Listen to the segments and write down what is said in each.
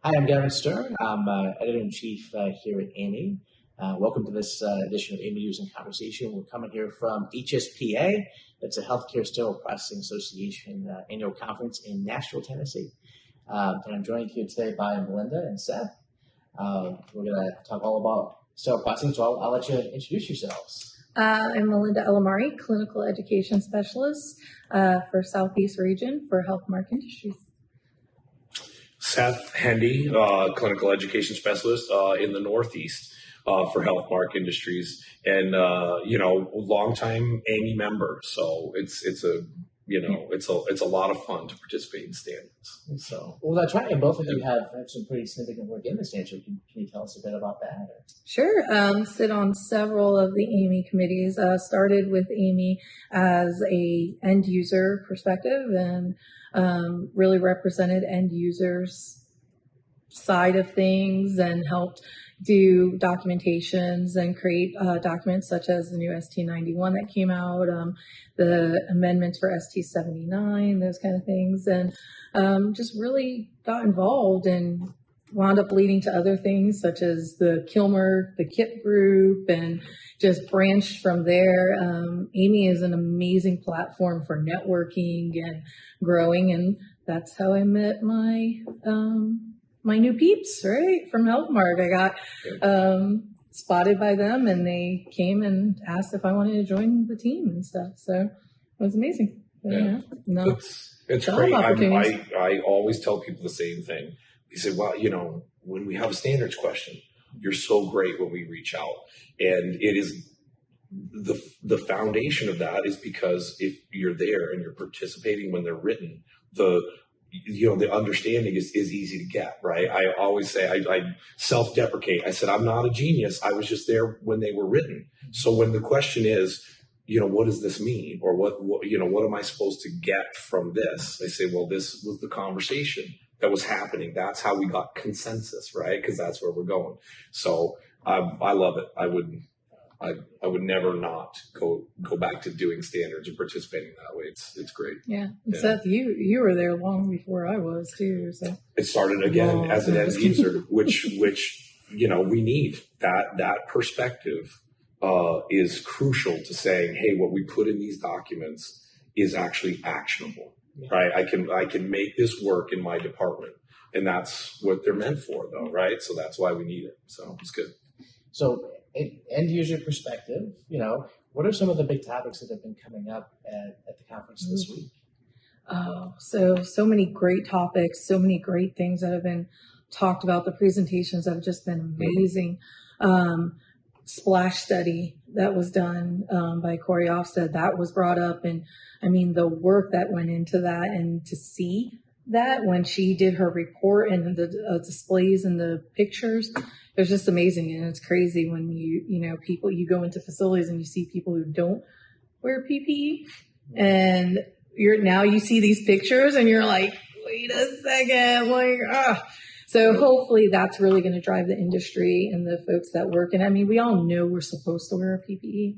Hi, I'm Gavin Stern. I'm Editor-in-Chief here at AAMI. Welcome to this edition of AAMI News In Conversation. We're coming here from HSPA. That's a Healthcare Sterile Processing Association annual conference in Nashville, Tennessee. And I'm joined here today by Malinda and Seth. We're going to talk all about sterile processing, so I'll let you introduce yourselves. I'm Malinda Elammari, Clinical Education Specialist for Southeast Region for Healthmark Industries. Seth, Hendee, Clinical Education Specialist in the Northeast for Healthmark Industries, and longtime AAMI member. So it's a lot of fun to participate in standards. So, well, that's right. And both of you have some pretty significant work in the standards. Can you tell us a bit about that? Sure. Sit on several of the AAMI committees. Started with AAMI as a end user perspective and really represented end users side of things and helped do documentations and create documents such as the new ST91 that came out, the amendments for ST79, those kind of things, and just really got involved and wound up leading to other things such as the Kilmer, the KIP group, and just branched from there. AAMI is an amazing platform for networking and growing, and that's how I met my my new peeps, right, from Healthmark. I got spotted by them, and they came and asked if I wanted to join the team and stuff. So it was amazing. It's great. I always tell people the same thing. They say, well, when we have a standards question, you're so great when we reach out. And it is the foundation of that is because if you're there and you're participating when they're written, the understanding is easy to get, right? I always say, I self-deprecate. I said, I'm not a genius. I was just there when they were written. So when the question is, what does this mean? Or what am I supposed to get from this? They say, well, this was the conversation that was happening. That's how we got consensus, right? Because that's where we're going. So I love it. I would never not go back to doing standards and participating that way. It's great. Yeah. Seth, you were there long before I was too. So it started again as an end user, which we need that perspective is crucial to saying, hey, what we put in these documents is actually actionable. Right, I can make this work in my department, and that's what they're meant for, though, right? So that's why we need it. So it's good. So, end user perspective, what are some of the big topics that have been coming up at the conference this week? Oh, so many great topics, so many great things that have been talked about. The presentations have just been amazing. Splash study that was done by Corey Ofsted, that was brought up, and I mean the work that went into that, and to see that when she did her report and the displays and the pictures, it was just amazing. And it's crazy when you go into facilities and you see people who don't wear PPE, and you see these pictures and you're like, wait a second, So hopefully that's really going to drive the industry and the folks that work. And I mean, we all know we're supposed to wear a PPE,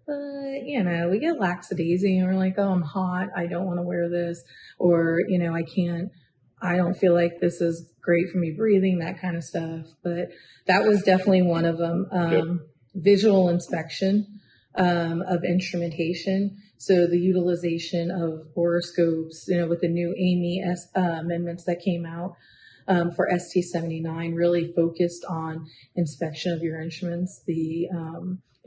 but we get lackadaisy and we're like, oh, I'm hot, I don't want to wear this, or I don't feel like this is great for me breathing, that kind of stuff. But that was definitely one of them. Visual inspection of instrumentation. So the utilization of borescopes, with the new AAMI amendments that came out. For ST79 really focused on inspection of your instruments, the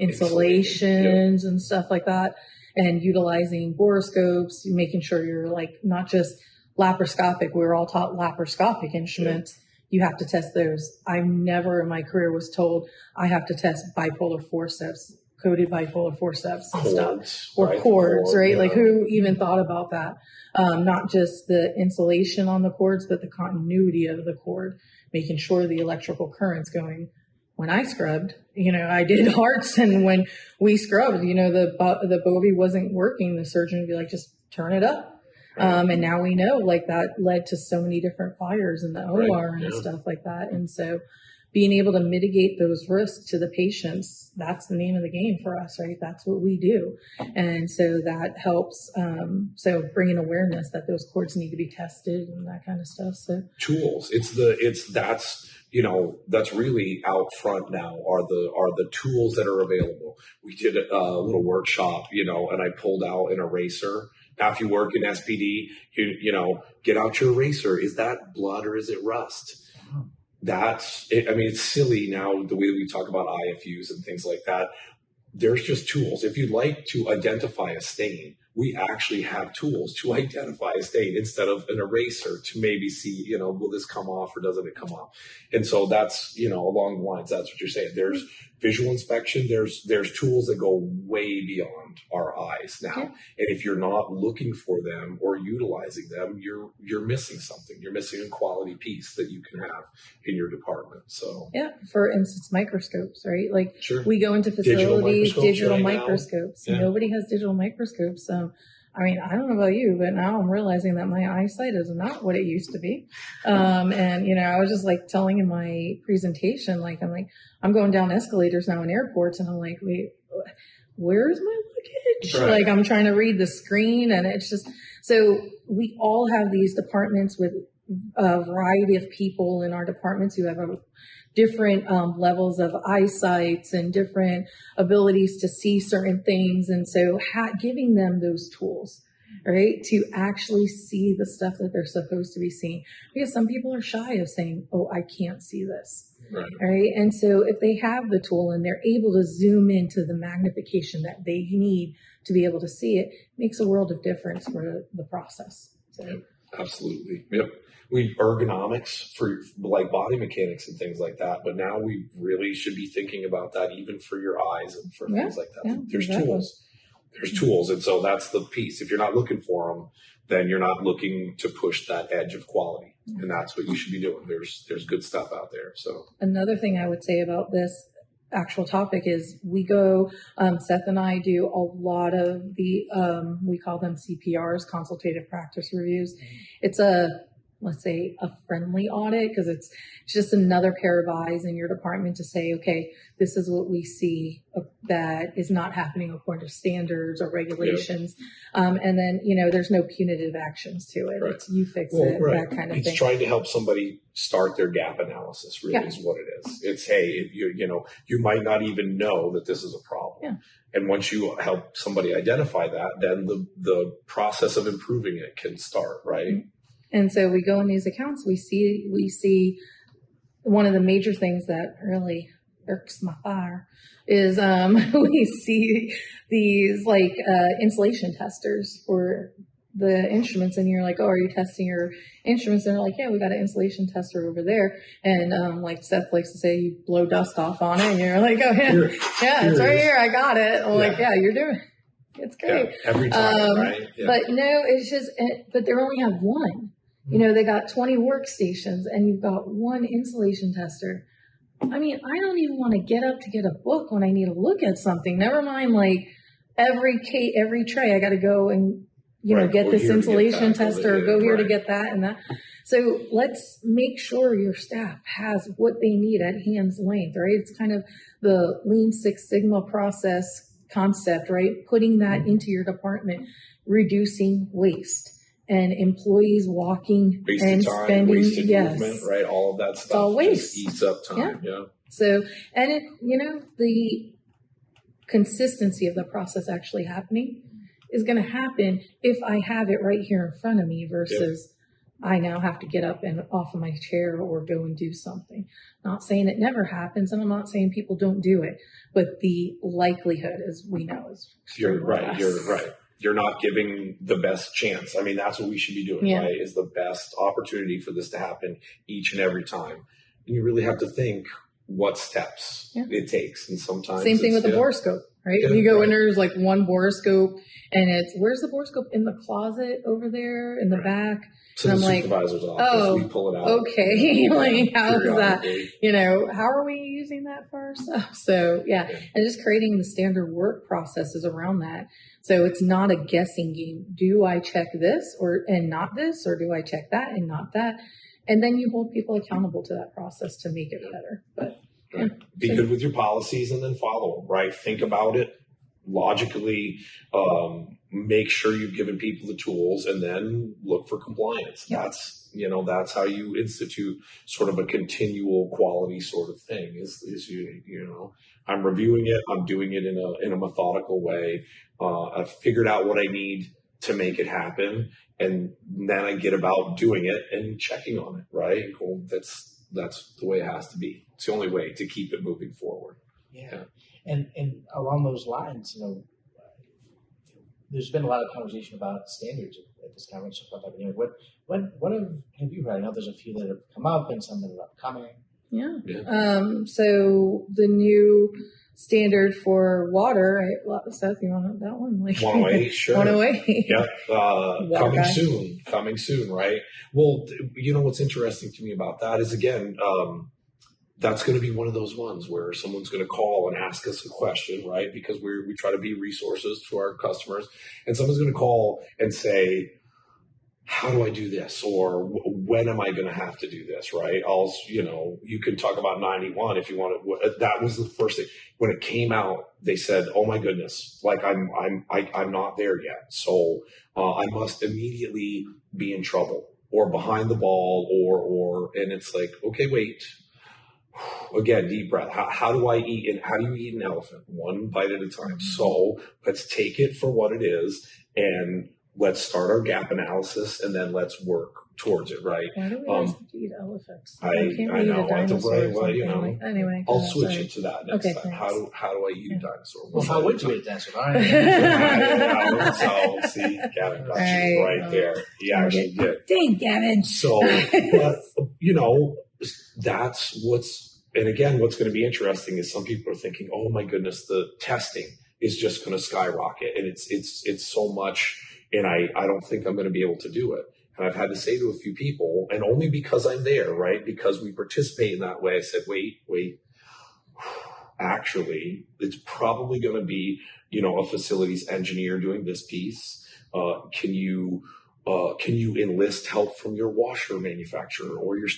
insulations and stuff like that, and utilizing borescopes, making sure you're not just laparoscopic. We were all taught laparoscopic instruments. You have to test those. I never in my career was told I have to test bipolar forceps, coded bipolar forceps and stuff, or cords, right? Yeah. Like who even thought about that? Not just the insulation on the cords, but the continuity of the cord, making sure the electrical current's going. When I scrubbed, I did hearts, and when we scrubbed, the Bovie wasn't working, the surgeon would be like, just turn it up. And now we know that led to so many different fires in the OR and stuff like that. And so being able to mitigate those risks to the patients, that's the name of the game for us, right? That's what we do. And so that helps, so bringing awareness that those cords need to be tested and that kind of stuff. So tools, that's really out front now are the tools that are available. We did a little workshop, and I pulled out an eraser. Now, if you work in SPD, get out your eraser. Is that blood or is it rust? That's it. I mean, it's silly now the way that we talk about IFUs and things like that. There's just tools. If you'd like to identify a stain, we actually have tools to identify a stain instead of an eraser to maybe see, will this come off or doesn't it come off? And so that's, along the lines, that's what you're saying. There's visual inspection. There's tools that go way beyond our eyes now. Yeah. And if you're not looking for them or utilizing them, you're missing something. You're missing a quality piece that you can have in your department. So yeah, for instance, microscopes, right? Like sure. We go into facilities, digital right microscopes. Yeah. Nobody has digital microscopes. So I mean, I don't know about you, but now I'm realizing that my eyesight is not what it used to be. And, I was just like telling in my presentation, I'm going down escalators now in airports and I'm like, wait, where's my luggage? Right. I'm trying to read the screen and it's just, so we all have these departments with a variety of people in our departments who have different levels of eyesight and different abilities to see certain things. And so giving them those tools, right, to actually see the stuff that they're supposed to be seeing. Because some people are shy of saying, oh, I can't see this. Right. And so if they have the tool and they're able to zoom into the magnification that they need to be able to see it, makes a world of difference for the process. So. Yep, absolutely. Yep. We ergonomics for like body mechanics and things like that, but now we really should be thinking about that even for your eyes and for things like that. Yeah, There's exactly. tools. There's tools, and so that's the piece. If you're not looking for them, then you're not looking to push that edge of quality, and that's what you should be doing. There's good stuff out there. So another thing I would say about this actual topic is we go, Seth and I do a lot of the, we call them CPRs, consultative practice reviews. It's let's say a friendly audit because it's just another pair of eyes in your department to say, okay, this is what we see that is not happening according to standards or regulations. Yeah. And then, there's no punitive actions to it. Right. It's you fix it, that kind of thing. It's trying to help somebody start their gap analysis really is what it is. It's, hey, you might not even know that this is a problem. Yeah. And once you help somebody identify that, then the process of improving it can start, right? Mm-hmm. And so we go in these accounts, we see one of the major things that really irks my fire is we see these insulation testers for the instruments, and you're like, oh, are you testing your instruments? And they're like, yeah, we got an insulation tester over there. And like Seth likes to say, you blow dust off on it, and you're like, oh yeah, it's right here, I got it. I'm like, yeah, you're doing it. It's great. Yeah, every time, right? Yeah. But no, it's just, but they only have one. They got 20 workstations and you've got one insulation tester. I mean, I don't even want to get up to get a book when I need to look at something. Never mind, every tray, I got to go and, get this insulation tester or go here to get that and that. So let's make sure your staff has what they need at hand's length, right? It's kind of the Lean Six Sigma process concept, right? Putting that into your department, reducing waste. And employees walking wasted and time, spending, wasted movement, right? All of that stuff all waste. Just eats up time. Yeah. So, and it, the consistency of the process actually happening is going to happen if I have it right here in front of me versus I now have to get up and off of my chair or go and do something. Not saying it never happens, and I'm not saying people don't do it, but the likelihood, as we know, is You're right. You're not giving the best chance. I mean, that's what we should be doing, right? Is the best opportunity for this to happen each and every time. And you really have to think what steps it takes. And sometimes same thing with the borescope, right? You go in, there's one borescope and it's, where's the borescope? In the closet over there in the back. So and the I'm supervisor's office, we pull it out. Okay. How is that? How are we using that for ourselves? So and just creating the standard work processes around that. So it's not a guessing game. Do I check this and not this, or do I check that and not that? and then you hold people accountable to that process to make it better. But right. Be good with your policies and then follow them, right? Think about it logically, make sure you've given people the tools, and then look for compliance. Yep. That's how you institute sort of a continual quality sort of thing is I'm reviewing it. I'm doing it in a methodical way. I've figured out what I need to make it happen. And then I get about doing it and checking on it, right? Cool. That's the way it has to be. It's the only way to keep it moving forward. Yeah. And along those lines, there's been a lot of conversation about standards at this conference. What have you heard? I know there's a few that have come up and some that are upcoming. Yeah. So the new standard for water, right? Seth, you want that one? 108, sure. 108. Yep. Coming soon, right? Well, what's interesting to me about that is, again, that's going to be one of those ones where someone's going to call and ask us a question, right? Because we try to be resources to our customers, and someone's going to call and say, how do I do this? Or when am I going to have to do this? Right. You can talk about 91 if you want to. That was the first thing when it came out. They said, "Oh my goodness, like I'm not there yet. So I must immediately be in trouble or behind the ball and it's like, okay, wait. Again, deep breath. How do I eat? And how do you eat an elephant? One bite at a time. So let's take it for what it is and let's start our gap analysis and then let's work towards it, right? Why do we have to eat elephants? I know. Anyway, I'll switch it to that next time. How do I eat a dinosaur? Well, how would you eat a dinosaur? So, see, Gavin got you right there. He actually did. Dang, Gavin. So, that's what's going to be interesting is some people are thinking, oh my goodness, the testing is just going to skyrocket. And it's so much, and I don't think I'm going to be able to do it. And I've had to say to a few people, and only because I'm there, right? Because we participate in that way, I said, wait, actually, it's probably going to be, a facilities engineer doing this piece. Can you enlist help from your washer manufacturer or your,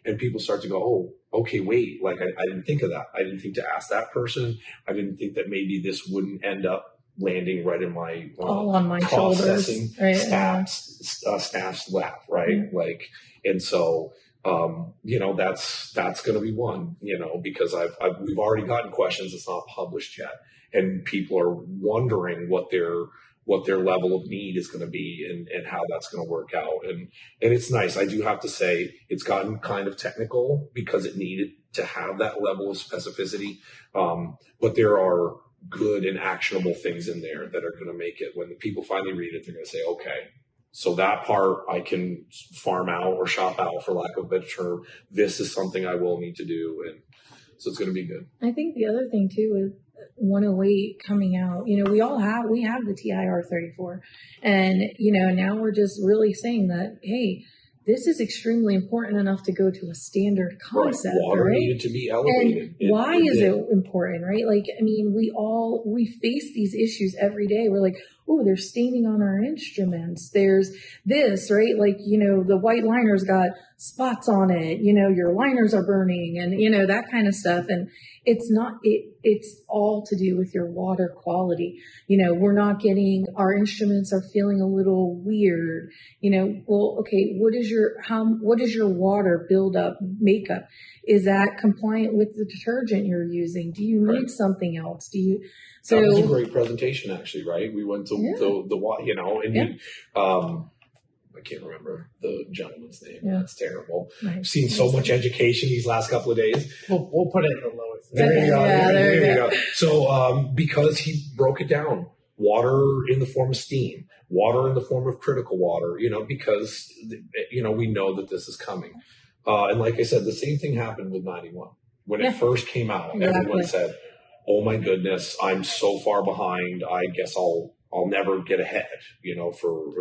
and people start to go, oh, okay, wait, like I didn't think of that. I didn't think to ask that person. I didn't think that maybe this wouldn't end up landing right in my all on my processing shoulders, right? Staff's lap, right? Mm-hmm. And so, that's going to be one, because we've already gotten questions. It's not published yet. And people are wondering what their level of need is going to be and how that's going to work out. And it's nice. I do have to say it's gotten kind of technical because it needed to have that level of specificity. But there are good and actionable things in there that are going to make it when the people finally read it, they're going to say, okay, so that part I can farm out or shop out for lack of a better term. This is something I will need to do. And so it's going to be good. I think the other thing too is 108 coming out, we have the TIR 34 and, now we're just really saying that, hey, this is extremely important enough to go to a standard concept, right? Water needed to be elevated. And why is it important, right? We face these issues every day. We're like, oh, there's staining on our instruments. There's this, right? The white liner's got spots on it. Your liners are burning and, that kind of stuff. And it's all to do with your water quality. We're not our instruments are feeling a little weird, well, okay, what is your water buildup makeup? Is that compliant with the detergent you're using? Do you need something else? That was a great presentation, actually, right? We went to I can't remember the gentleman's name. Yeah. That's terrible. Right. I've seen so much education these last couple of days. We'll put it in the lower. There you go. There you go. So because he broke it down, water in the form of steam, water in the form of critical water, because, we know that this is coming. And like I said, the same thing happened with 91. When it first came out, everyone said, oh my goodness, I'm so far behind. I guess I'll never get ahead, for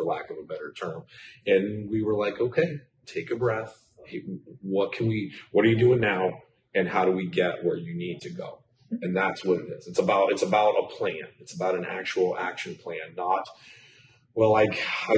lack of a better term. And we were like, okay, take a breath. Hey, what are you doing now? And how do we get where you need to go? And that's what it is. It's about a plan. It's about an actual action plan, not well, I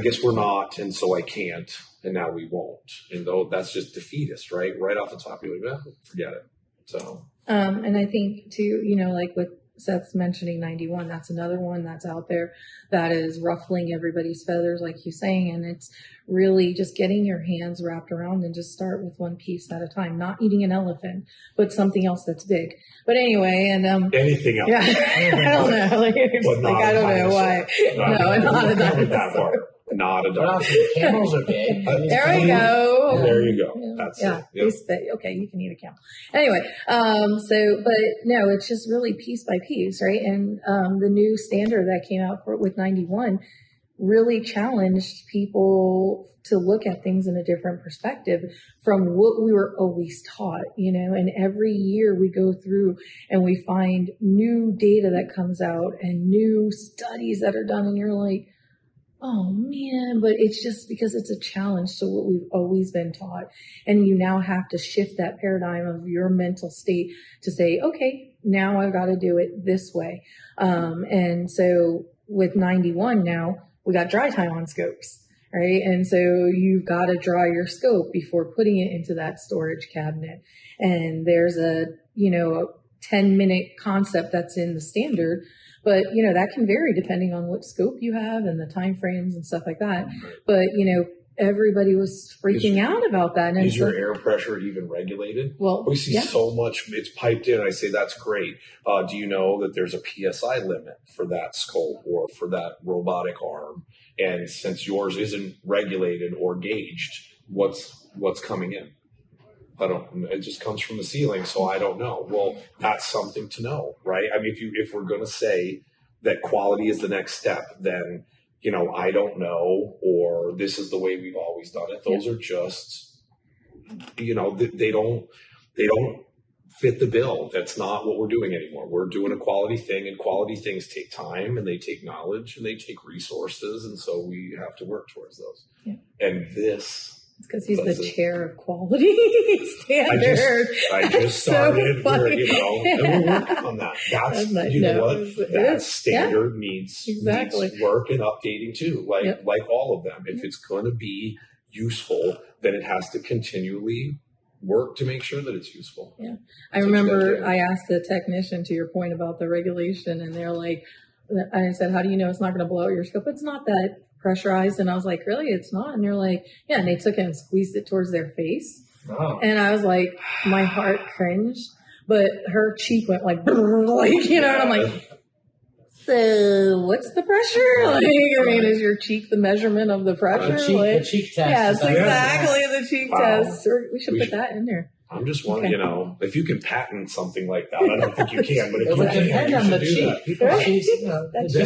guess we're not, and so I can't, and now we won't. And though that's just defeatist, right? Right off the top, you're like, well, forget it. So, and I think too, like with Seth's mentioning 91, that's another one that's out there that is ruffling everybody's feathers, like you're saying, and it's really just getting your hands wrapped around and just start with one piece at a time, not eating an elephant, but something else that's big. But anyway, and anything else? Yeah, I don't know. I don't know why. Not a dinosaur. Not a dinosaur. Camels are big. There we go. There you go. That's it. Yep. Okay, you can eat a camel. Anyway, but no, it's just really piece by piece, right? And the new standard that came out with 91 really challenged people to look at things in a different perspective from what we were always taught, and every year we go through and we find new data that comes out and new studies that are done, and you're like, oh man, but it's just because it's a challenge to what we've always been taught. And you now have to shift that paradigm of your mental state to say, okay, now I've got to do it this way. And so with 91 now, we got dry time on scopes, right? And so you've got to dry your scope before putting it into that storage cabinet. And there's a 10-minute concept that's in the standard. But, that can vary depending on what scope you have and the time frames and stuff like that. But, everybody was freaking out about that. And is your air pressure even regulated? Well, we see so much, it's piped in. I say, that's great. Do you know that there's a PSI limit for that scope or for that robotic arm? And since yours isn't regulated or gauged, what's coming in? It just comes from the ceiling, so I don't know. Well, that's something to know, right? I mean, if we're going to say that quality is the next step, then, I don't know, or this is the way we've always done it. Those are just, they don't fit the bill. That's not what we're doing anymore. We're doing a quality thing, and quality things take time, and they take knowledge, and they take resources, and so we have to work towards those. Yeah. And this... Because he's the chair of quality standards. I just started, and we're working on that. That standard needs work and updating too, like all of them. If it's going to be useful, then it has to continually work to make sure that it's useful. Yeah, I remember I asked the technician, to your point about the regulation, and they're like, I said, how do you know it's not going to blow out your scope? It's not that pressurized. And I was like, really? It's not? And they're like, yeah. And they took it and squeezed it towards their face. Oh. And I was like, my heart cringed, but her cheek went like, and I'm like, so what's the pressure? Is your cheek the measurement of the pressure? The cheek test. Yes, exactly. The cheek test. We should put that in there. I'm just wondering, if you can patent something like that, I don't think you can, but if you can, depend on the cheek. That's a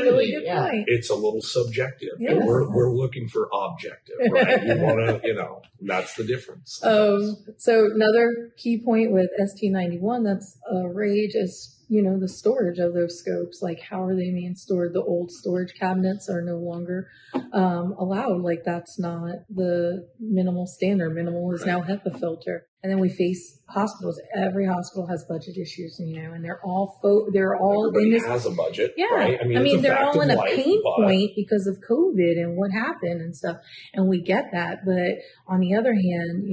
really good point. It's a little subjective. Yes. We're looking for objective, right? We want to, that's the difference. So another key point with ST91 that's a rage is, the storage of those scopes. Like, how are they being stored? The old storage cabinets are no longer allowed. Like, that's not the minimal standard. Minimal is now HEPA filter. And then we face hospitals. Every hospital has budget issues, and they're all everybody in this, has a budget. Yeah, right? They're all in a pain point because of COVID and what happened and stuff. And we get that, but on the other hand,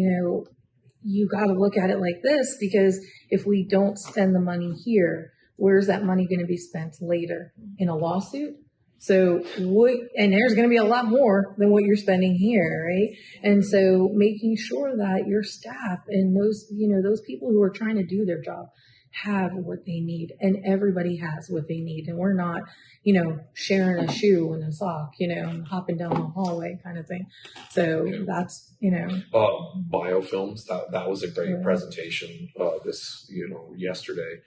you got to look at it like this, because if we don't spend the money here, where's that money going to be spent later? In a lawsuit? So and there's going to be a lot more than what you're spending here, right? And so making sure that your staff and those people who are trying to do their job have what they need, and everybody has what they need. And we're not, sharing a shoe and a sock, and hopping down the hallway kind of thing. So that's, biofilms, that was a great presentation, yesterday.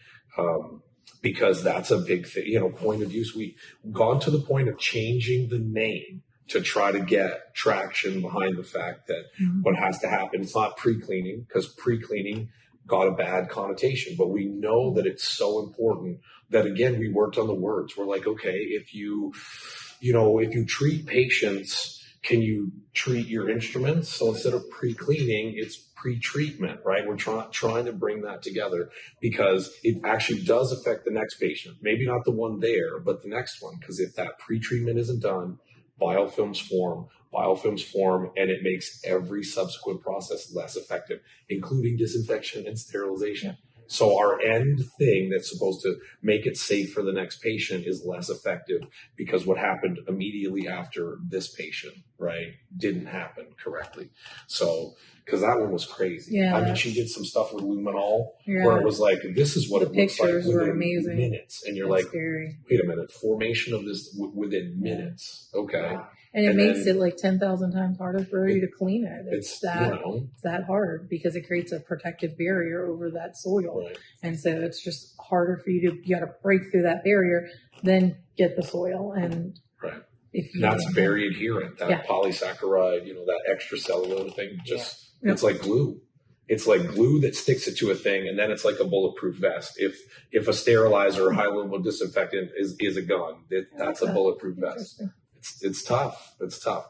Because that's a big thing, point of use. We've gone to the point of changing the name to try to get traction behind the fact that what has to happen, it's not pre-cleaning, because pre-cleaning got a bad connotation, but we know that it's so important that, again, we worked on the words. We're like, okay, if you treat patients can you treat your instruments? So instead of pre-cleaning, it's pre-treatment, right? We're trying to bring that together because it actually does affect the next patient. Maybe not the one there, but the next one. Because if that pre-treatment isn't done, biofilms form, and it makes every subsequent process less effective, including disinfection and sterilization. So our end thing that's supposed to make it safe for the next patient is less effective because what happened immediately after this patient, right, didn't happen correctly. So, because that one was crazy. Yeah, I mean, she did some stuff with luminol where it was like, this is what it looks like within minutes. And you're like, scary. Wait a minute, formation of this within minutes. Okay. Wow. And it makes it like 10,000 times harder for you to clean it. It's that hard because it creates a protective barrier over that soil. Right. And so it's just harder for you got to break through that barrier, then get the soil. And right. If you that's very adherent, that polysaccharide, that extracellular thing, it's like glue. It's like glue that sticks it to a thing, and then it's like a bulletproof vest. If a sterilizer or high level disinfectant is a gun, that's a bulletproof vest. It's tough. It's tough.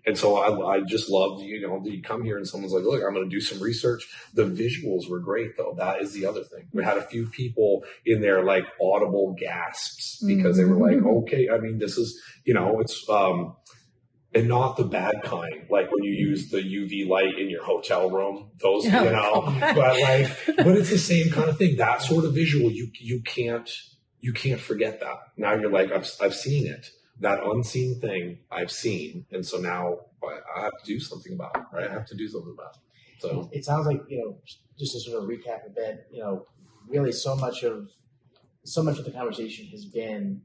And so I just loved, that you come here and someone's like, look, I'm going to do some research. The visuals were great, though. That is the other thing. We had a few people in there like audible gasps because they were like, okay, I mean, this is, it's, and not the bad kind, like when you use the UV light in your hotel room, those, but it's the same kind of thing. That sort of visual, you can't forget that. Now you're like, I've seen it. That unseen thing I've seen, and so now I have to do something about it, right? I have to do something about it. So it sounds like, just to sort of recap a bit, really so much of the conversation has been,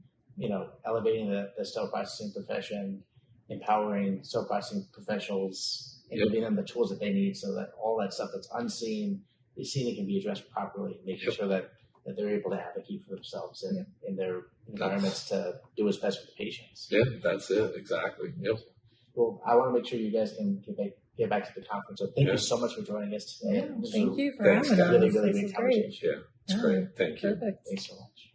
elevating the sterile processing profession, empowering sterile processing professionals, and giving them the tools that they need so that all that stuff that's unseen is seen and can be addressed properly, making sure that they're able to advocate for themselves and in their environments to do what's best for the patients. Yeah, that's it. Exactly. Yep. Well, I want to make sure you guys can get back to the conference. So thank you so much for joining us today. Yeah, thank you for having us. Really, really great conversation. Yeah, it's great. Thank you. Perfect. Thanks so much.